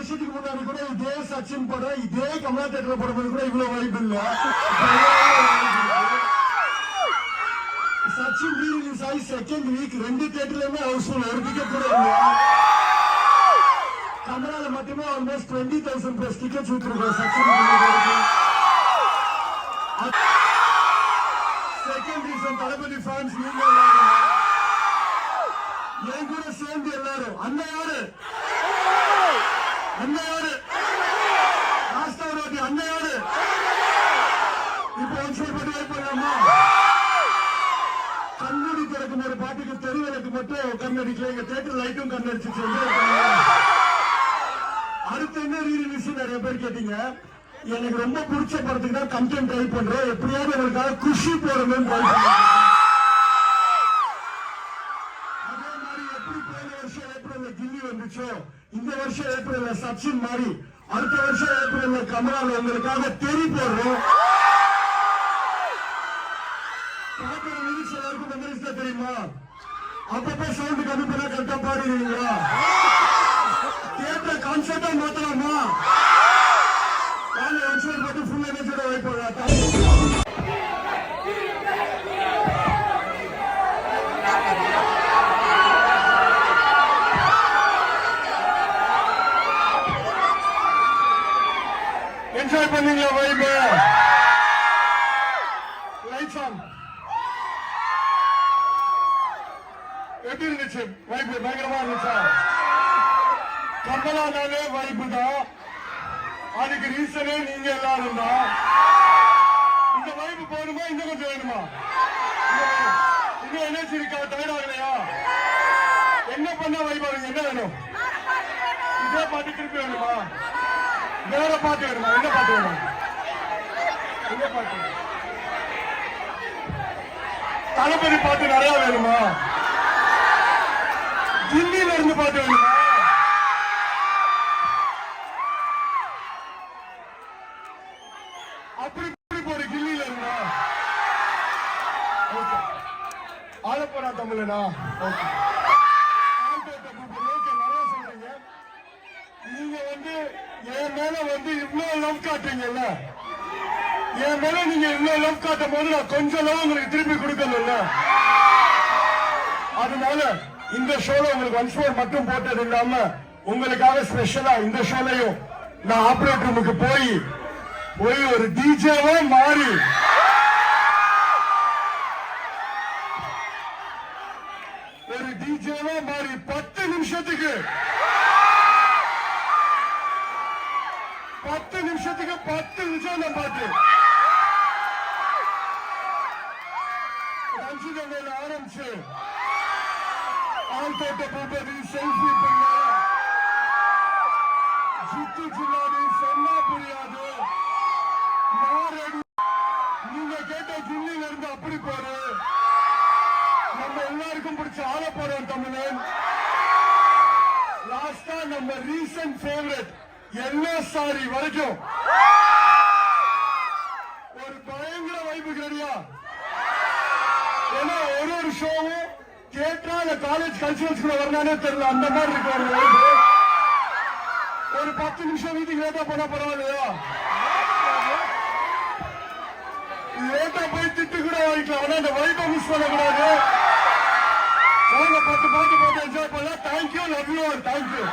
வருஷத்துக்கு முன்னாடி கூட இதே சச்சின் படம் இதே கமலா தேட்டர் படம் கூட இவ்வளவு வைப் இல்ல. சச்சின் ரீரிலீஸ் ஆகி செகண்ட் வீக் 2 தியேட்டர்லயுமே ஹவுஸ்ஃபுல், ஒரு டிக்கெட் கூட இல்ல. கமலால மட்டுமே ஆல்மோஸ்ட் 20,000 பிளஸ் டிக்கெட்ஸ் விட்டுருக்கோம் சச்சின். செகண்ட் ரீசன் தளபதி ஃபேன்ஸ் நீங்க என் கூட சேர்ந்து எல்லாரும் அண்ணன் யாரு அண்ணன் யாரு லாஸ்டா ஒரு வாட்டி அண்ணன் யாரு இப்போ ஒன்சல் பட்டு வைப் பண்ணலாமா? கண்ணடி திறக்கும் ஒரு பாட்டுக்கு தெருவிளக்கு மட்டும் கண்ணடிக்கல, எங்க தேட்டர் லைட்டும் கண்ணடிச்சு சொல்லி. அடுத்து என்ன ரீரிலீஸ் நிறைய பேர் கேட்டீங்க. எனக்கு ரொம்ப பிடிச்ச படத்துக்கு தான் கண்டென்ட் ட்ரை பண்றேன், எப்படியாவது உங்களுக்காக குஷி போறணும்னு ட்ரை பண்றேன். அதே மாதிரி எப்படி போன வருஷம் ஏப்ரல்ல கில்லி வந்துச்சோ இந்த வருஷம் ஏப்ரல்ல சச்சின் மாதிரி, அடுத்த வருஷம் ஏப்ரல்ல கமலால உங்களுக்காக தெரி போடுறோம். பாட்டுற லிரிக்ஸ் எல்லாருக்கும் மெமரிஸ் தான் தெரியுமா? அப்பப்ப சவுண்ட் கம்மி பண்ணா கரெக்டா பாடுவீங்களா? தியேட்டர் கான்செப்டா மாத்தலாமா? போட்டு ஃபுல் எனர்ஜியோட வைப் பண்ணலாம். என்ஜாய் பண்ணீங்களா வைப்? Lights on. எப்படி இருந்துச்சு வைப்? பயங்கரமா இருந்துச்சா? கமலானாலே வைப் தான், அதுக்கு ரீசனே நீங்க எல்லாரும் தான். இந்த வைப்பு போகணுமா? இன்னும் கொஞ்சம் வேணுமா? இன்னும் எனர்ஜி இருக்கா? டயர்ட் ஆகலையா? என்ன பண்ணா வைப் ஆகுங்க? என்ன வேணும்? இதே பாட்டு திருப்பி வேணுமா? வேற பாட்டு வேணுமா? என்ன பாட்டு வேணும்? என்ன பாட்டு? தளபதி பாட்டு நிறைய வேணுமா? தில்லியில இருந்து பாட்டு வேணுமா? அப்படி போற கில்லியில இருந்தா ஆலப்போரா தமிழனா? நிறைய சொல்றீங்க. நீங்க என் மேல இவ்வளவு லவ் காட்டுறீங்கல்ல, என் மேல நீங்க இவ்வளவு லவ் காட்டும் போது நான் கொஞ்சம் லவ் உங்களுக்கு திருப்பி கொடுக்கணும்ல. அதனால இந்த ஷோல உங்களுக்கு ஒன்ஸ் மோர் மட்டும் போட்டது இல்லாம உங்களுக்காக ஸ்பெஷலா இந்த ஷோலையும் நான் ஆபரேட் ரூமுக்கு போய் ஒரு டிஜேவா மாறி ஒரு டிஜேவா மாறி 10 நிமிஷத்துக்கு 10 நிமிஷம் நான் பாட்டு ரஞ்சிதங்கள்ல ஆரம்பிச்சு ஆள் தோட்ட பூபதி செல்ஃபி பண்ண ஜித்து ஜில்லாடி சொன்னா புரியாது. நீங்க கேட்ட ஜில்லில இருந்து அப்படி போற நம்ம எல்லாருக்கும் பிடிச்ச ஆலப்போரா தமிழன். லாஸ்டா நம்ம ரீசன்ட் ஃபேவரட் எல்லா சாரி வரைக்கும் ஒரு பயங்கர வைப்பு கிடையா? ஏன்னா ஒரு ஷோவும் தியேட்டரா இல்ல காலேஜ் கல்ச்சுரல்ஸ் கூட வரலானே தெரியல, அந்த மாதிரி இருக்கு ஒரு வைப்பு. ஒரு 10 நிமிஷம் வீட்டுக்கு லேட்டா போனா பரவாயில்லையா? லேட்டா போய் திட்டு கூட வாங்கிக்கலாம், ஆனா அந்த வைப்பை மிஸ் பண்ணக்கூடாது. பாட்டு என்ஜாய் பண்ணலாம். Thank you, love you, thank you.